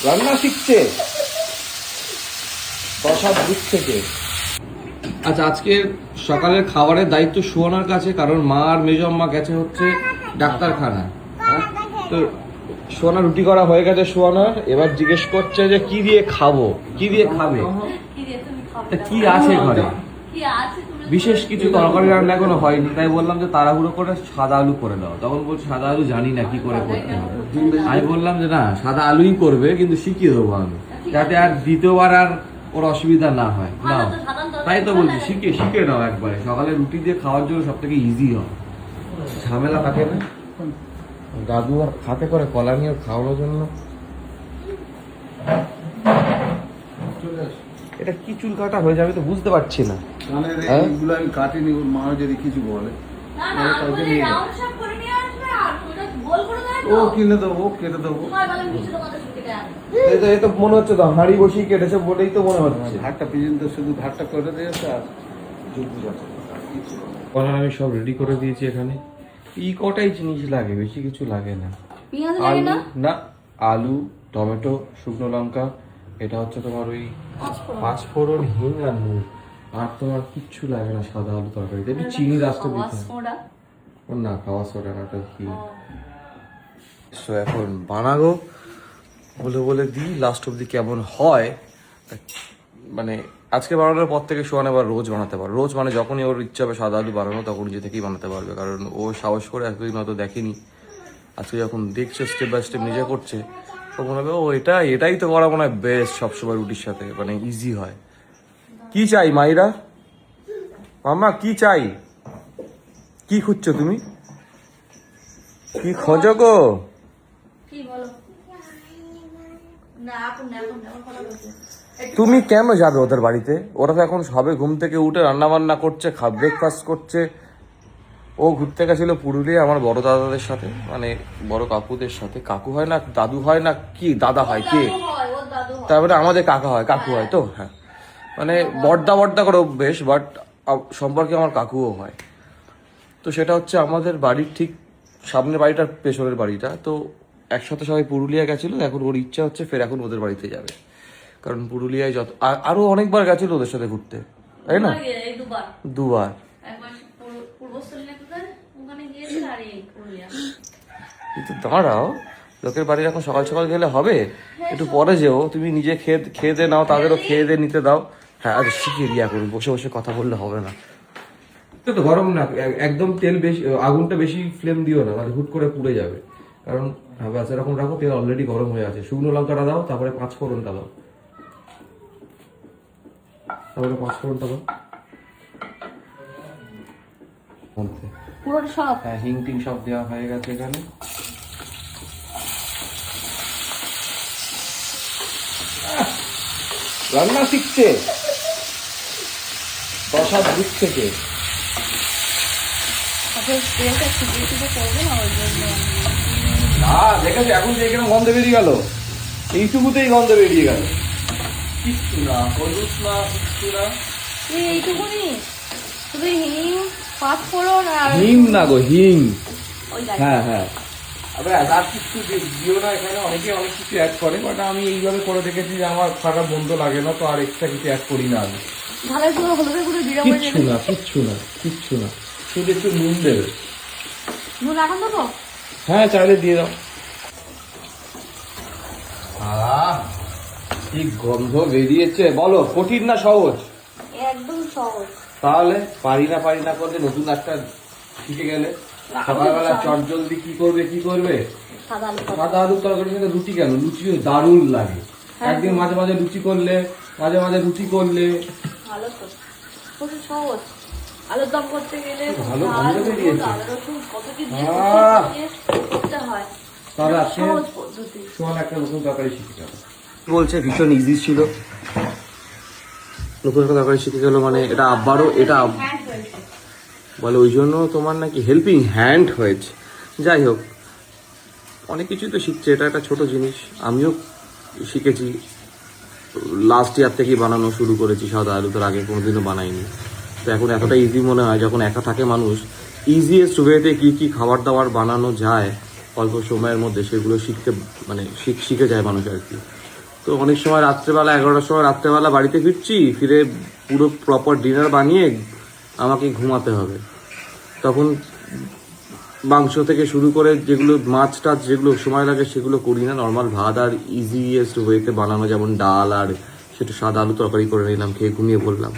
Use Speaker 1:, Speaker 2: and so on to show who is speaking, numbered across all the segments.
Speaker 1: রান্না শিখছে 10 দিক থেকে। আচ্ছা, আজকে সকালের খাবারের দায়িত্ব সুয়ানার কাছে, কারণ মা আর মেজম্মা গেছে হচ্ছে ডাক্তারখানা। তো সুয়ানা রুটি করা হয়ে গেছে সুয়ানার, এবার জিজ্ঞেস করছে যে কি দিয়ে খাবো, কি দিয়ে খাবে। কি আছে ঘরে? বিশেষ কিছু তরকারি রান্না এখনো হয়নি, তাই বললাম যে তাড়াহুড়ো করে সাদা আলু করে দাও। তখন বলছে সাদা আলু জানি না কি করে করতে হবে। আমি বললাম যে না, সাদা আলুই করবে, কিন্তু শিখিয়ে দেবো আমি, যাতে আর দ্বিতীয়বার আর ওর অসুবিধা না হয়। না, তাই তো বলছি শিখে নাও একবারে। সকালে রুটি দিয়ে খাওয়ার জন্য সব থেকে ইজি হয়, ঝামেলা থাকে না। দাদু আর হাতে করে কলা নিয়ে খাওয়ানোর জন্য। এটা কি চুল কাটা হয়ে যাবে তো বুঝতে পারছি না।
Speaker 2: এইগুলো আমি কাটিনি, ওর মা যদি কিছু বলে ও কিনে দেবো, কেটে দেবো।
Speaker 1: এই তো মনে হচ্ছে তো হাঁড়ি বসিয়ে কেটেছে বলেই তো মনে হচ্ছে।
Speaker 2: ঘাটটা পর্যন্ত শুধু ঘাটটা করে দিয়েছে আর
Speaker 1: কলা আমি সব রেডি করে দিয়েছি এখানে। এই কটাই জিনিস লাগে, বেশি কিছু লাগে না।
Speaker 3: আলু
Speaker 1: না, আলু, টমেটো, শুকনো লঙ্কা, এটা হচ্ছে তোমার ওই পাঁচফোড়ন, হিং আর নুন। আর তোমার কিচ্ছু লাগে না সাদা আলু তরকারিতে। একটু চিনি রাস্তা দিতে না, খাওয়া সোডা না, ওটা কি। সো এখন বানাবো বলে বলে দিই, লাস্ট অব্দি কেমন হয়। মানে আজকে বানানোর পর থেকে সোয়ান এবার রোজ বানাতে পারবে। রোজ মানে যখনই ওর ইচ্ছা হবে সাদা আলু বানানো, তখন নিজে থেকেই বানাতে পারবে, কারণ ও সাহস করে এতদিন হয়তো দেখেনি। আজকে যখন দেখছে স্টেপ বাই স্টেপ নিজে করছে, তো মনে হবে ও এটাই তো করা মনে হয় বেস্ট সবসময় রুটির সাথে, মানে ইজি হয়। কি চাই মাইরা? মাম্মা কি চাই? কি খুঁজছো তুমি? কি খোঁজো গো? তুমি কেন যাবে ওদের বাড়িতে? ওরা তো এখন সবে ঘুম থেকে উঠে রান্না বান্না করছে, ব্রেকফাস্ট করছে। ও ঘুরতে গেছিল পুরুলিয়া আমার বড় দাদাদের সাথে, মানে বড় কাকুদের সাথে। কাকু হয় না, দাদু হয় না, কি দাদা হয় কে? তারপরে আমাদের কাকা হয়, কাকু হয় তো। হ্যাঁ, মানে বর্দা করে অভ্যেস, বাট সম্পর্কে আমার কাকুও হয়। তো সেটা হচ্ছে আমাদের বাড়ির ঠিক সামনের বাড়িটার পেছনের বাড়িটা। তো একসাথে সবাই পুরুলিয়া গেছিল, এখন ওর ইচ্ছা হচ্ছে ফের এখন ওদের বাড়িতে যাবে, কারণ পুরুলিয়ায় আরো অনেকবার গেছিল ওদের সাথে ঘুরতে, তাই না? দুবার। কিন্তু দাঁড়াও, লোকের বাড়ির এখন সকাল সকাল গেলে হবে? একটু পরে যেও, তুমি নিজে খেয়ে দে নাও, তাদেরও খেয়ে দে নিতে দাও। হ্যাঁ, আরে শিখিয়ে দিয়া করুন, বসে বসে কথা বললে হবে না। তো গরম না, একদম তেল বেশি, আগুনটা বেশি ফ্লেম দিও না, মানে হুট করে পুড়ে যাবে। কারণ ব্যাস এরকম রাখো, তেল অলরেডি গরম হয়ে আছে। শুকনো লঙ্কাটা দাও, তারপরে পাঁচফোড়নটা দাও, তারপরে পাঁচফোড়নটা দাও।
Speaker 3: পুরোটা সব?
Speaker 1: হ্যাঁ, হিং টিং সব দেওয়া হয়ে গেছে এখানে। রান্না শিখছে 10 দিক থেকে। না, দেখেছি এখন যে এখানে গন্ধ বেরিয়ে গেল, এইটুকুতেই গন্ধ বেরিয়ে গেল। কিচ্ছু না, হলুদ না, কিচ্ছু না,
Speaker 3: এইটুকুনি শুধু হিং, পাঁচফোড়ন আর
Speaker 1: হিং না গো, হিং।
Speaker 3: ওই
Speaker 1: হ্যাঁ হ্যাঁ, আবার আর কিছু দিও না। এখানে অনেকে অনেক কিছু অ্যাড করে, বাট আমি এইভাবে করে দেখেছি যে আমার খারাপ বন্ধ লাগে না, তো আর এক্সট্রা কিছু অ্যাড করি না আমি।
Speaker 3: ঝালের গুঁড়ো, হলুদের গুঁড়ো, জিরা গুঁড়ো,
Speaker 1: কিচ্ছু না, শুধু একটু নুন দেবে।
Speaker 3: নুন এখন দেবো?
Speaker 1: হ্যাঁ, চাইলে দিয়ে দাও। কি গন্ধ বেরিয়েছে! বলো, কঠিন না সহজ?
Speaker 3: একদম সহজ।
Speaker 1: তাহলে পারি না করলে নতুন একটা শিখে গেলে। সকালবেলা চট জলদি কি করবে? সাদা আলুর তরকারির সাথে রুটি, কেন লুচিও দারুণ লাগে। একদিন মাঝে মাঝে রুটি করলে, মাঝে মাঝে রুটি করলে
Speaker 3: ভালো তো, খুব সহজ। আলুর দম করতে গেলে
Speaker 1: ভালো গন্ধ বেরিয়েছে।
Speaker 3: কত কি দিয়ে করতে হয়।
Speaker 1: তাহলে আজকে
Speaker 3: সহজ পদ্ধতি।
Speaker 1: সোয়ান একটা নতুন তরকারি শিখে গেল। বলছে ভীষণ ইজি ছিল, নতুন একটা তরকারি শিখে গেল, মানে এটা আবারও এটা বলে ওই জন্য তোমার নাকি হেল্পিং হ্যান্ড হয়েছে। যাই হোক, অনেক কিছুই তো শিখছে, এটা একটা ছোট জিনিস। আমিও শিখেছি, লাস্ট ইয়ার থেকেই বানানো শুরু করেছি সাদা আলু, তোর আগে কোনোদিনও বানাইনি। তো এখন এতটা ইজি মনে হয়, যখন একা থাকে মানুষ, ইজিয়েস্ট ওয়েতে কী খাবার দাবার বানানো যায় অল্প সময়ের মধ্যে, সেগুলো শিখতে মানে শিখে যায় মানুষ আর কি। তো অনেক সময় রাত্রেবেলা 11টার সময় রাত্রেবেলা বাড়িতে ফিরছি, ফিরে পুরো প্রপার ডিনার বানিয়ে আমাকে ঘুমাতে হবে। তখন মাংস থেকে শুরু করে যেগুলো মাছ টাছ যেগুলো সময় লাগে সেগুলো করি না, নর্মাল ভাত আর ইজিয়েস্ট ওয়েতে বানানো, যেমন ডাল আর সেটা সাদা আলু তরকারি করে নিলাম, খেয়ে ঘুমিয়ে পড়লাম।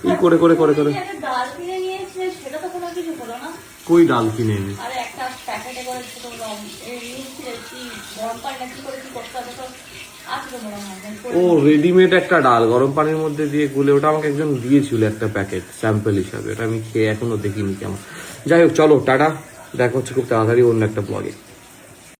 Speaker 1: এই করে করে করে করে
Speaker 3: ডাল কিনে নিয়েছিলে, সেটা তো কোনো কিছু হলো না।
Speaker 1: কই ডাল কিনে এনে?
Speaker 3: আরে একটা প্যাকেটে করে ছোট নিয়েছিলে, কি গরম পানি না কি করে কি করতে হবে তো আছে তো মনে হয়।
Speaker 1: ও রেডিমেড একটা ডাল গরম পানির মধ্যে দিয়ে গুলে, ওটা আমাকে একজন দিয়েছিল একটা প্যাকেট স্যাম্পল হিসাবে, ওটা আমি খেয়ে এখনো দেখিনি কেমন। যাই হোক, চলো টাটা, দেখা হচ্ছে খুব তাড়াতাড়ি অন্য একটা ব্লগে।